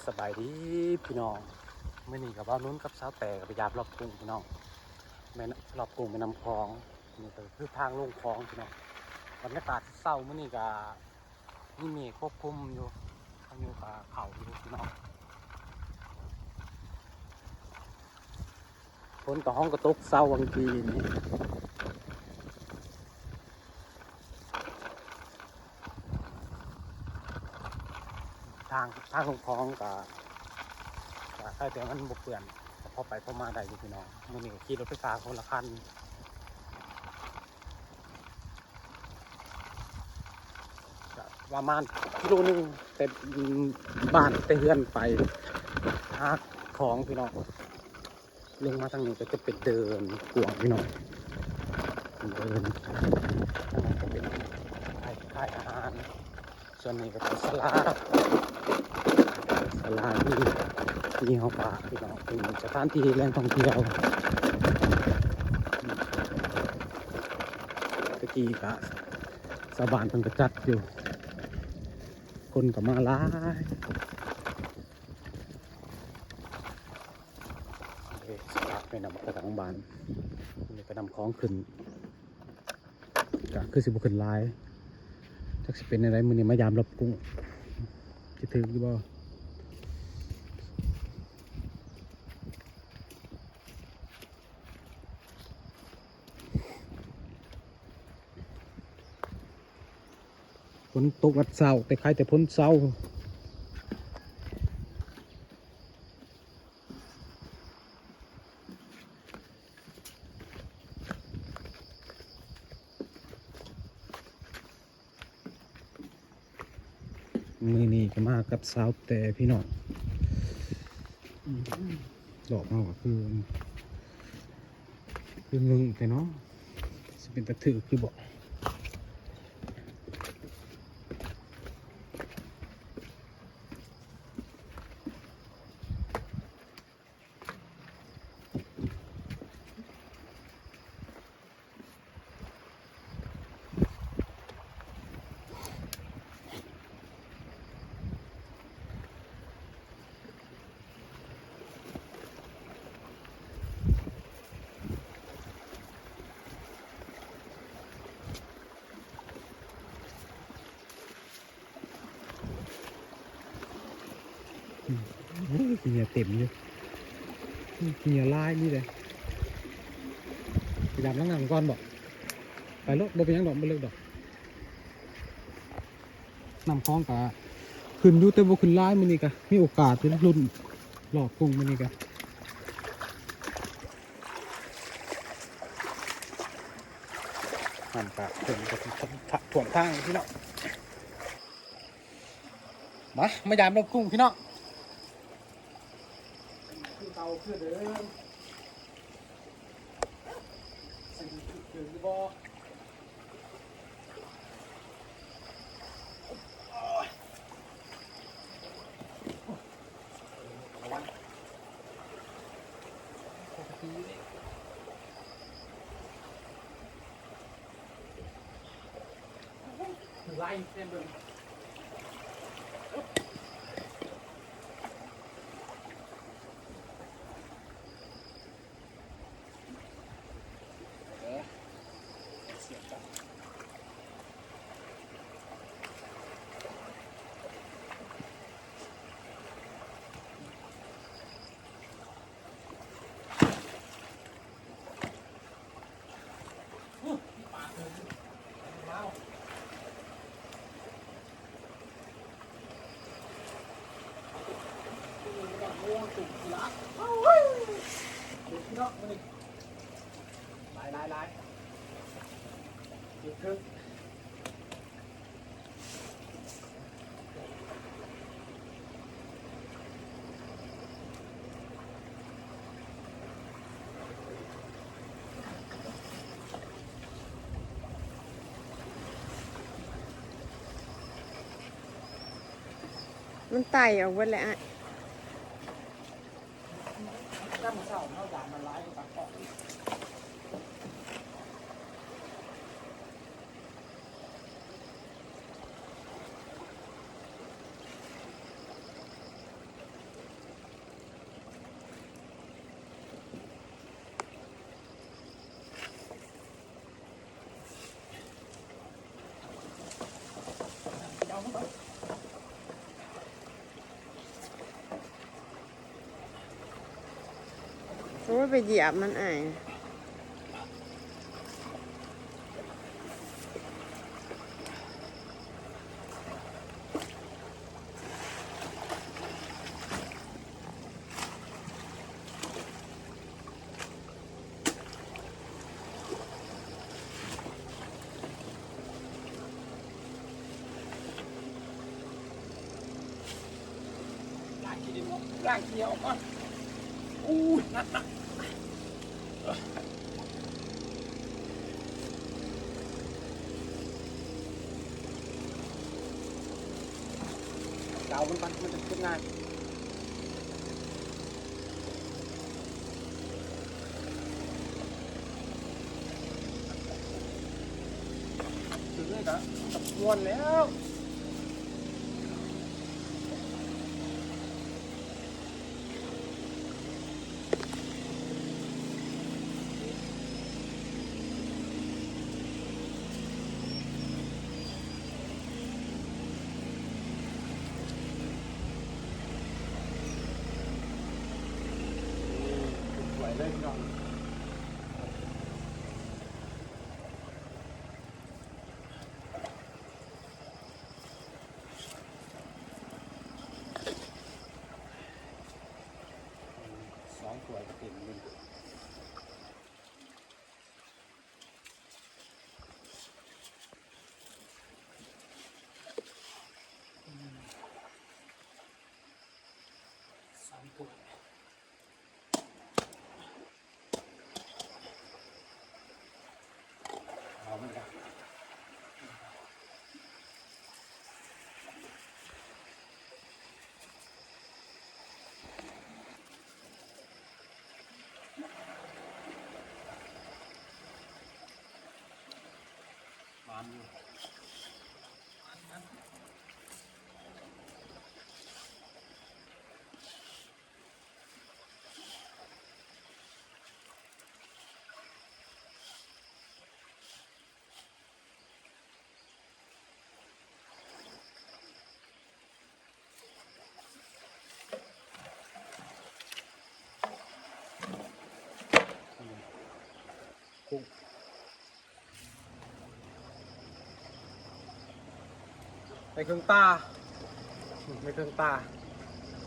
สบายดีพี่น้องมื่อนี้กับว่านุ้นกับสาวแต่กับพยายามรอบกรุงพี่น้องแม่รอบกรุงแม่น้ำคลองนี่ก็คือทางลงคลองพี่น้องบรรยากาศเศร้ามื่อนี้ก็นี่มีควบคุมอยู่ทางนี้ก็เข่าอยู่พี่น้องฝนกับห้องกระตกเศร้าบางทีนี่ทางลงคลองกับใช่แต่มันบกเปื่อนพอไปพอมาได้อยู่พี่น้องมื่อนี้ขี่รถไฟฟ้าคนละคันประมาณกิโลนึงแต่บ้านแต่เฮือนไปหาของพี่น้องลงมาทางนี้ก็จะเป็นเดินกวางพี่น้องเดินทางนี้ก็เป็นค่ายอาหารส่วนนี้ก็เป็นศาลาที่เขาป่าพี่น้องเป็นสถานที่แหล่งท่องเที่ยวตะกี้ก็ชาวบ้านเพิ่งกระจัดอยู่คนก็มาหลายสภาพไปนำของบ้านนี่ก็นำของขึ้นก็คือสิบุขึ้นลายจักสิเป็นอะไรมือนี้มายามรบกุ้งจะถึงหรือเปล่าฝนตกวัดเศร้าแต่ใครแต่พ้นเศร้ามือนี้ก็มากับสาวแต่พี่น้องดอกมากกว่าคือมึงแต่เนาะจะเป็นตะถือคือบอกกินเนื้อเต็มอยู่กินเนื้อลายนี่เลยไปดำล้างน้ำก่อนบอกไปรถบ่เป็นยังดอกไม่เลิกดอกน้ำคลองกะขึ้นอยู่แต่บ่ขึ้นลายมันนี่กะมีโอกาสที่รุ่นหลอกกุ้งมันนี่กะน้ำกะถึงกับถ่วงทางพี่น้องมาดามรบกุ้งพี่น้องเตาคือเดิมสิ่งถึงบ่ไล่เต็มเลยพี่น้องมาดิไล่เดี๋ยวครึ่งมันไต่ออกหมดแล้วน้ำมันเศร้าเท่าอย่างมันร้ายกับปาก เพราะว่าไปเหยียบมันไอ้ล้างขี้ออกมาอู้นักเกามันจะขึ้นง่ายถึงเลยครับตะกวนแล้วสวยเลยพี่น้อง2 ถ้วยก็เต็มเลย3 ถ้วยเอามันกันมันอยู่กุ้งไปเครื่องตาไปเครื่องตา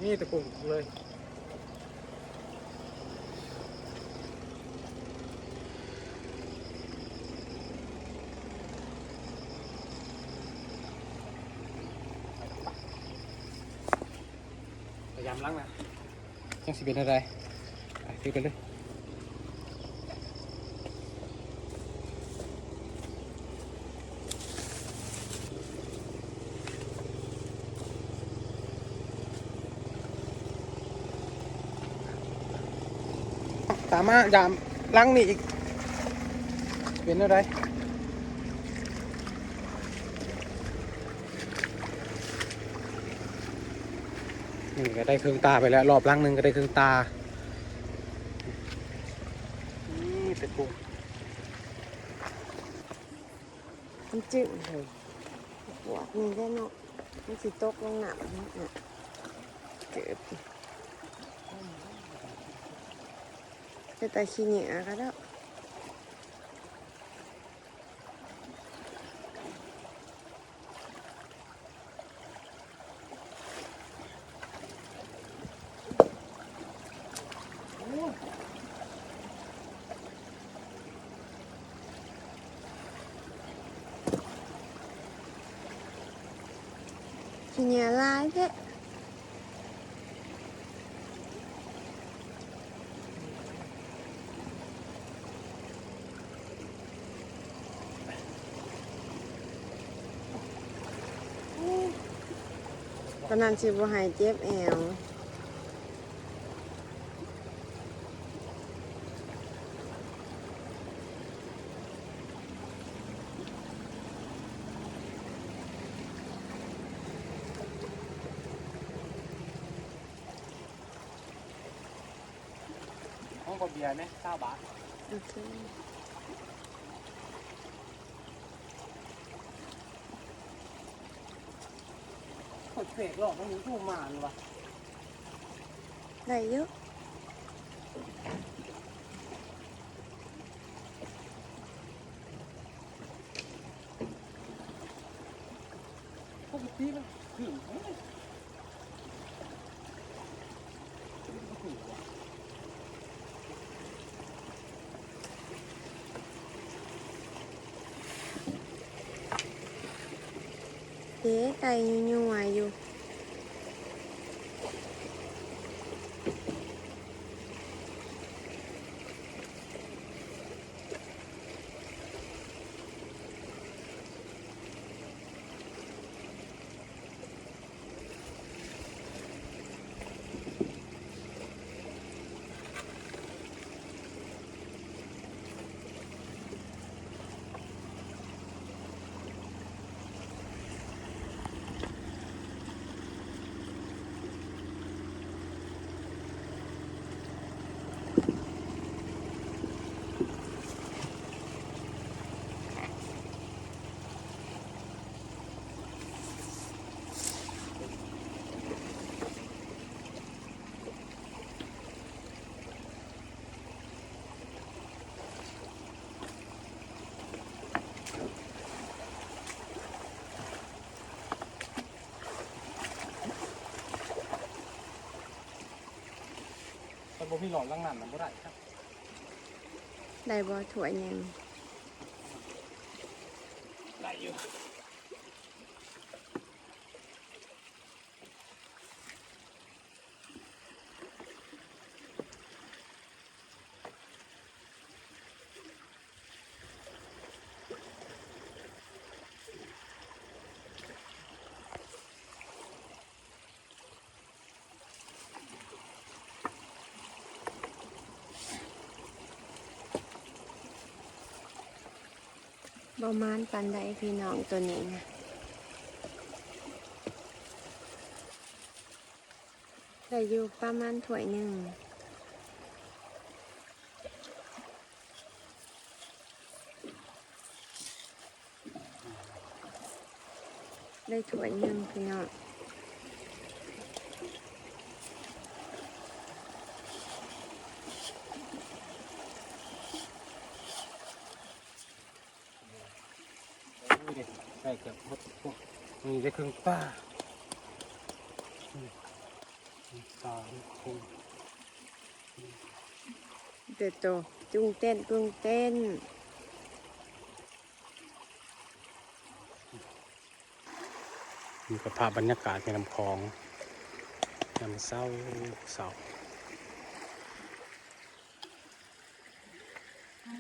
นี่ตะกุ้งเลยพยายามล้างนะยังสิเป็นอะไรไปซื้อกันเลยตามมายามล้างนี่อีกเป็นอะไรนี่ก็ได้เครื่องตาไปแล้วรอบล้างหนึ่งก็ได้เครื่องตานี่ตะกุ้ง มันจืดเลยปวดนี่ได้เนาะมันสิตกลงหนักเนี่ยเกิดจะตาขี้เหนียวก็ได้ขี้เหนียวลายแท้ตอนนั้นสิบ่หายเจ็บแอวห้องกดเบียร์ไหม9 บาทโอเคกดเสกหลอกมันมีผู้มานวะได้เยอะ ที่มันขึ้น เจ๊ไก่ยั่วๆอยู่แต่บ่มีหลอดลังนั่นมันบ่ได้ครับ ได้บ่ถ้วยหนึ่ง ได้อยู่ประมาณปันใดพี่น้องตัวนี้นะได้อยู่ประมาณถ้วยหนึ่งได้ถ้วยหนึ่งพี่น้อง นี่เด็กได้เกือบหมดพวกนี่ได้ครึ่งป้าปลาคง เด็ดโตจุงเต้นจุงเต้น มีกับภาพบรรยากาศในลำคลองยามเศร้า